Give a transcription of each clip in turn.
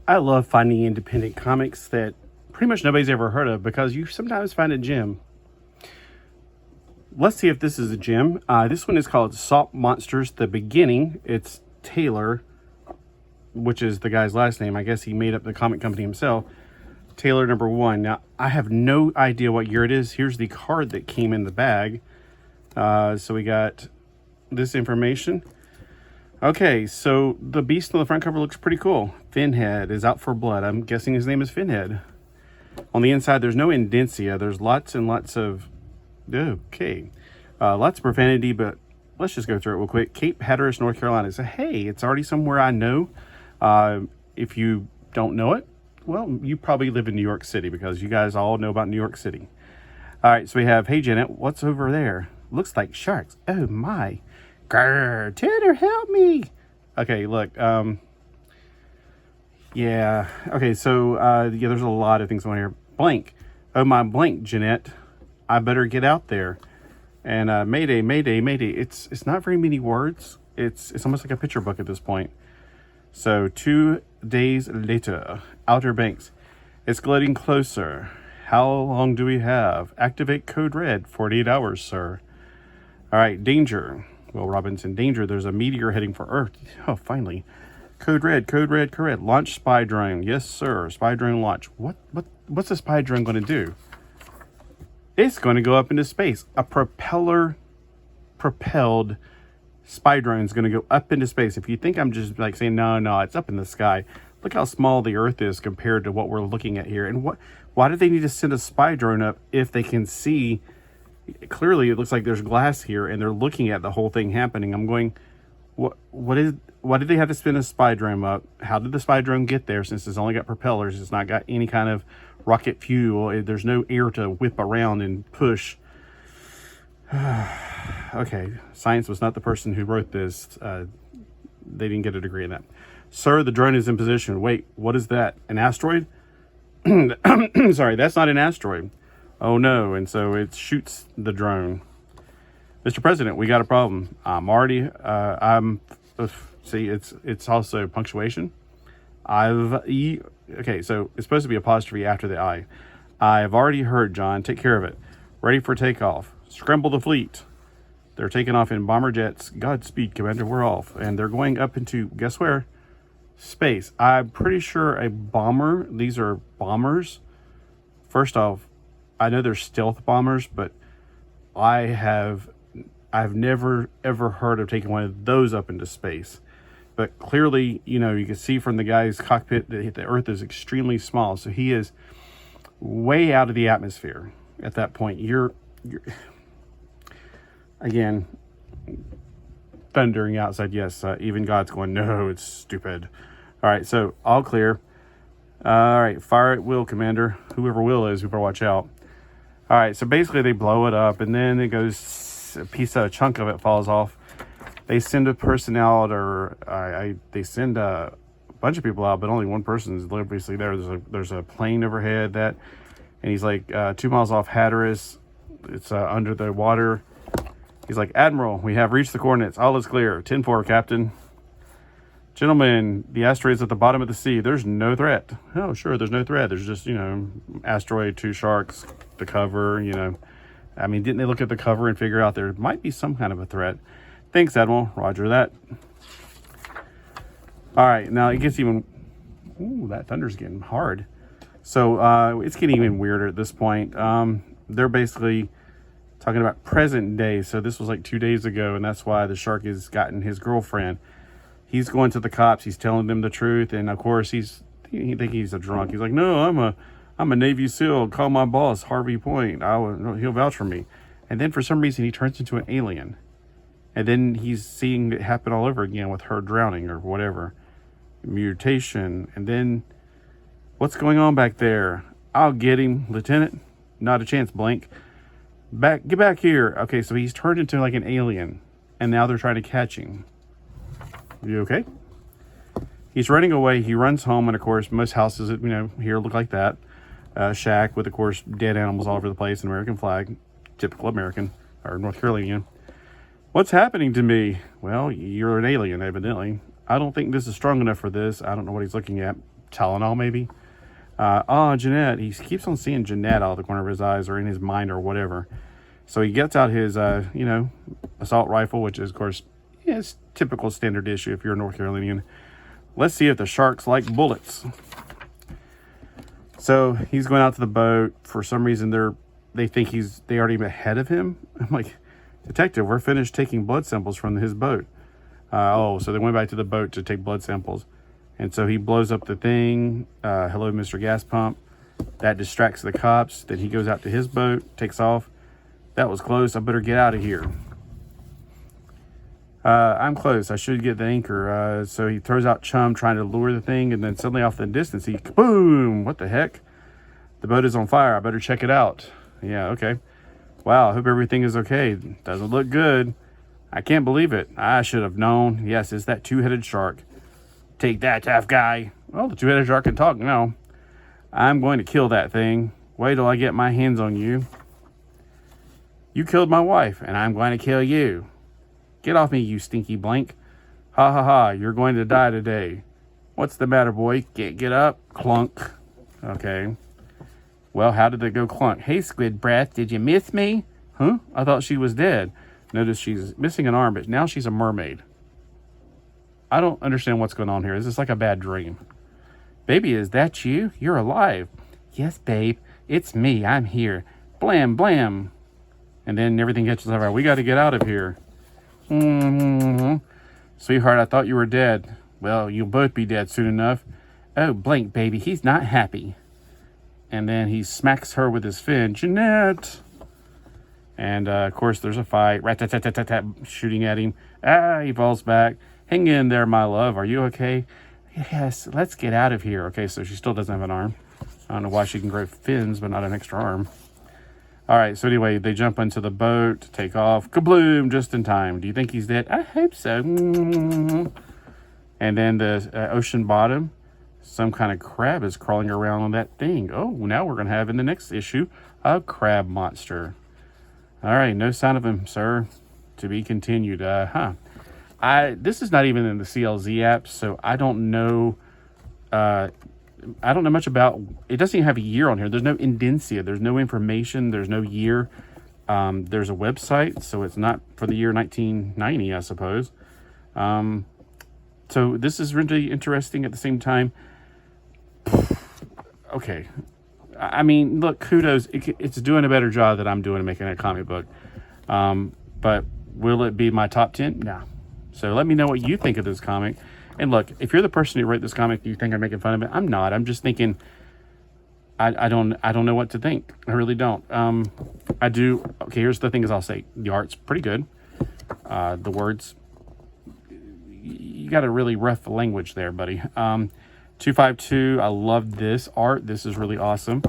I love finding independent comics that pretty much nobody's ever heard of, because you sometimes find a gem. Let's see if this is a gem. This one is called Salt Monsters, The Beginning. It's Taylor, which is the guy's last name. I guess he made up the comic company himself. Taylor #1. Now, I have no idea what year it is. Here's the card that came in the bag. So we got this information. Okay, so the beast on the front cover looks pretty cool. Finhead is out for blood. I'm guessing his name is Finhead. On the inside, there's no indentia. There's lots and lots of... Okay. Lots of profanity, but let's just go through it real quick. Cape Hatteras, North Carolina. So, hey, it's already somewhere I know. If you don't know it, well, you probably live in New York City, because you guys all know about New York City. All right, so we have, hey, Janet, what's over there? Looks like sharks. Oh, my. Grr, Tanner, help me. Okay, look. Yeah. Okay, so, yeah, there's a lot of things on here. Blank. Oh, my blank, Jeanette. I better get out there. And mayday, mayday, mayday. It's not very many words. It's almost like a picture book at this point. So 2 days later, Outer Banks. Escalating closer. How long do we have? Activate code red. 48 hours, sir. All right, danger. Will Robinson, danger. There's a meteor heading for Earth. Oh, finally. Code red, code red, code red. Launch spy drone. Yes, sir. Spy drone launch. What's the spy drone going to do? It's going to go up into space. A propelled spy drone is going to go up into space. If you think I'm just like saying, no, it's up in the sky. Look how small the Earth is compared to what we're looking at here. And why do they need to send a spy drone up if they can see? Clearly, it looks like there's glass here, and they're looking at the whole thing happening. I'm going, why did they have to send a spy drone up? How did the spy drone get there, since it's only got propellers? It's not got any kind of rocket fuel. There's no air to whip around and push. Okay, science was not the person who wrote this. They didn't get a degree in that. Sir, the drone is in position. Wait, what is that? An asteroid? Sorry, that's not an asteroid. Oh no, and so it shoots the drone. Mr. President, we got a problem. See, it's also punctuation. Okay, so it's supposed to be apostrophe after the I. I've already heard, John. Take care of it. Ready for takeoff. Scramble the fleet. They're taking off in bomber jets. Godspeed, Commander. We're off. And they're going up into, guess where? Space. I'm pretty sure a bomber. These are bombers. First off, I know they're stealth bombers, but I've never ever heard of taking one of those up into space. But clearly, you can see from the guy's cockpit that the Earth is extremely small. So he is way out of the atmosphere at that point. You're again, thundering outside. Yes, even God's going, no, it's stupid. All right, so all clear. All right, fire at will, Commander. Whoever will is, we better watch out. All right, so basically they blow it up, and then it goes, a chunk of it falls off. They send a person out, or they send a bunch of people out, but only one person is obviously there. There's a plane overhead, and he's like 2 miles off Hatteras. It's under the water. He's like, Admiral, we have reached the coordinates. All is clear. 10-4, Captain. Gentlemen, the asteroid's at the bottom of the sea. There's no threat. Oh, sure, there's no threat. There's just, asteroid, 2 sharks, the cover, I mean, didn't they look at the cover and figure out there might be some kind of a threat? Thanks, Admiral. Roger that. All right, now it gets even... Ooh, that thunder's getting hard. So it's getting even weirder at this point. They're basically talking about present day. So this was like 2 days ago, and that's why the shark has gotten his girlfriend. He's going to the cops. He's telling them the truth, and of course he thinks he's a drunk. He's like, no, I'm a Navy SEAL. Call my boss, Harvey Point. He'll vouch for me. And then for some reason he turns into an alien, and then he's seeing it happen all over again with her drowning or whatever, mutation. And then what's going on back there? I'll get him, Lieutenant. Not a chance, Blank. Get back here. Okay, so he's turned into like an alien, and now they're trying to catch him. You okay? He's running away. He runs home, and of course, most houses, here look like that. Shack with, of course, dead animals all over the place, an American flag, typical American or North Carolinian. What's happening to me? Well, you're an alien, evidently. I don't think this is strong enough for this. I don't know what he's looking at. Tylenol maybe. Jeanette, he keeps on seeing Jeanette out of the corner of his eyes or in his mind or whatever. So he gets out his, assault rifle, which is, of course, it's typical standard issue if you're a North Carolinian. Let's see if the sharks like bullets. So he's going out to the boat. For some reason, they think they already ahead of him. I'm like, detective, we're finished taking blood samples from his boat. So they went back to the boat to take blood samples. And so he blows up the thing. Hello, Mr. Gas Pump. That distracts the cops. Then he goes out to his boat, takes off. That was close. I better get out of here. I'm close. I should get the anchor. So he throws out chum trying to lure the thing. And then suddenly off in the distance, boom! What the heck? The boat is on fire. I better check it out. Yeah, okay. Wow, I hope everything is okay. Doesn't look good. I can't believe it. I should have known. Yes, it's that two-headed shark. Take that, tough guy. Well, the two-headed shark can talk now. I'm going to kill that thing. Wait till I get my hands on you. You killed my wife, and I'm going to kill you. Get off me, you stinky blank. Ha ha ha, you're going to die today. What's the matter, boy? Get up. Clunk. Okay. Well, how did it go clunk? Hey, squid breath, did you miss me? Huh? I thought she was dead. Notice she's missing an arm, but now she's a mermaid. I don't understand what's going on here. Is this like a bad dream? Baby, is that you? You're alive. Yes, babe. It's me. I'm here. Blam, blam. And then everything catches on fire. We got to get out of here. Sweetheart, I thought you were dead. Well, you'll both be dead soon enough. Oh, blink, baby. He's not happy. And then he smacks her with his fin. Jeanette. And, of course, there's a fight. Rat-tat-tat-tat-tat, shooting at him. He falls back. Hang in there, my love. Are you okay? Yes, let's get out of here. Okay, so she still doesn't have an arm. I don't know why she can grow fins, but not an extra arm. All right, so anyway, they jump into the boat to take off. Kabloom, just in time. Do you think he's dead? I hope so. And then the ocean bottom, some kind of crab is crawling around on that thing. Oh, now we're going to have in the next issue a crab monster. All right, no sign of him, sir. To be continued. This is not even in the CLZ app, so I don't know. I don't know much about. It doesn't even have a year on here. There's no indencia. There's no information. There's no year. There's a website, so it's not for the year 1990, I suppose. So this is really interesting. At the same time, okay. I mean, look, kudos. It's doing a better job than I'm doing making a comic book. But will it be my top 10? No. So let me know what you think of this comic. And look, if you're the person who wrote this comic, you think I'm making fun of it? I'm not. I'm just thinking. I don't know what to think. I really don't. I do. Okay, here's the thing: is I'll say the art's pretty good. The words, you got a really rough language there, buddy. 252. I love this art. This is really awesome.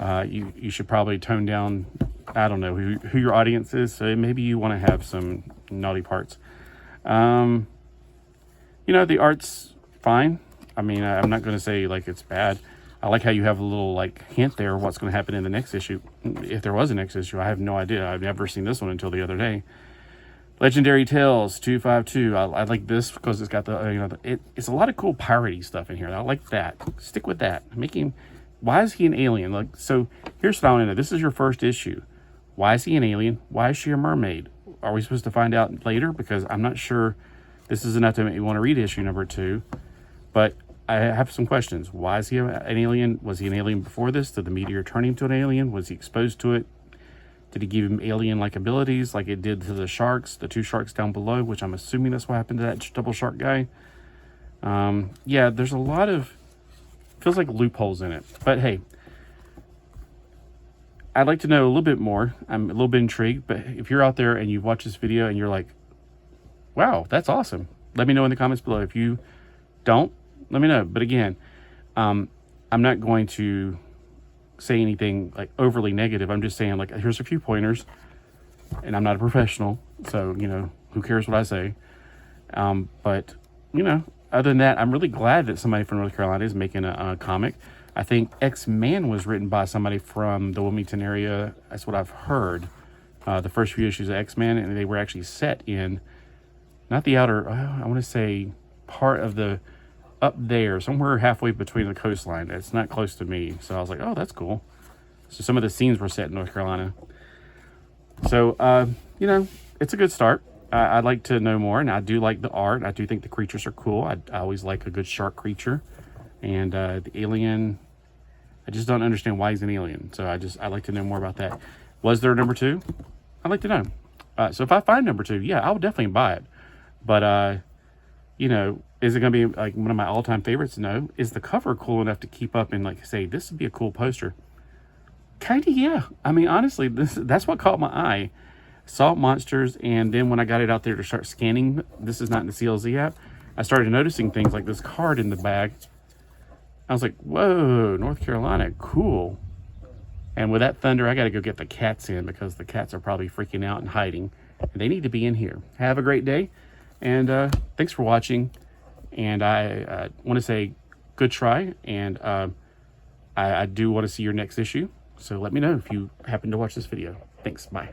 You should probably tone down. I don't know who your audience is. So maybe you want to have some naughty parts. The art's fine. I mean, I'm not going to say like it's bad. I like how you have a little like hint there of what's going to happen in the next issue. If there was a next issue, I have no idea. I've never seen this one until the other day. Legendary Tales 252. I like this because it's got it's a lot of cool piratey stuff in here. I like that. Stick with that. Why is he an alien? Like, so here's what I want to know. This is your first issue. Why is he an alien? Why is she a mermaid? Are we supposed to find out later? Because I'm not sure this is enough to make me want to read issue number 2. But I have some questions. Why is he an alien? Was he an alien before this? Did the meteor turn him to an alien? Was he exposed to it? Did it give him alien-like abilities like it did to the sharks, the 2 sharks down below, which I'm assuming that's what happened to that double shark guy? Yeah, there's a lot of... feels like loopholes in it. But hey, I'd like to know a little bit more. I'm a little bit intrigued, but if you're out there and you've watched this video and you're like, wow, that's awesome, let me know in the comments below. If you don't, let me know. But again, I'm not going to say anything like overly negative. I'm just saying, like, here's a few pointers, and I'm not a professional, so who cares what I say. But other than that, I'm really glad that somebody from North Carolina is making a comic. I think X-Man was written by somebody from the Wilmington area. That's what I've heard. The first few issues of X-Man, and they were actually set in not the outer, I want to say part of the up there, somewhere halfway between the coastline. It's not close to me. So I was like, oh, that's cool. So some of the scenes were set in North Carolina. So, you know, it's a good start. I'd like to know more, and I do like the art. I do think the creatures are cool. I always like a good shark creature. And the alien, I just don't understand why he's an alien. So I'd like to know more about that. Was there a number 2? I'd like to know. So if I find number 2, yeah, I'll definitely buy it. But, you know, is it going to be like one of my all-time favorites? No. Is the cover cool enough to keep up and like say, this would be a cool poster? Kind of, yeah. I mean, honestly, that's what caught my eye. Saw monsters, and then when I got it out there to start scanning, this is not in the CLZ app, I started noticing things like this card in the bag. I was like, whoa, North Carolina, cool. And with that thunder, I got to go get the cats in because the cats are probably freaking out and hiding. And they need to be in here. Have a great day. And thanks for watching. And I want to say good try. And I do want to see your next issue. So let me know if you happen to watch this video. Thanks. Bye.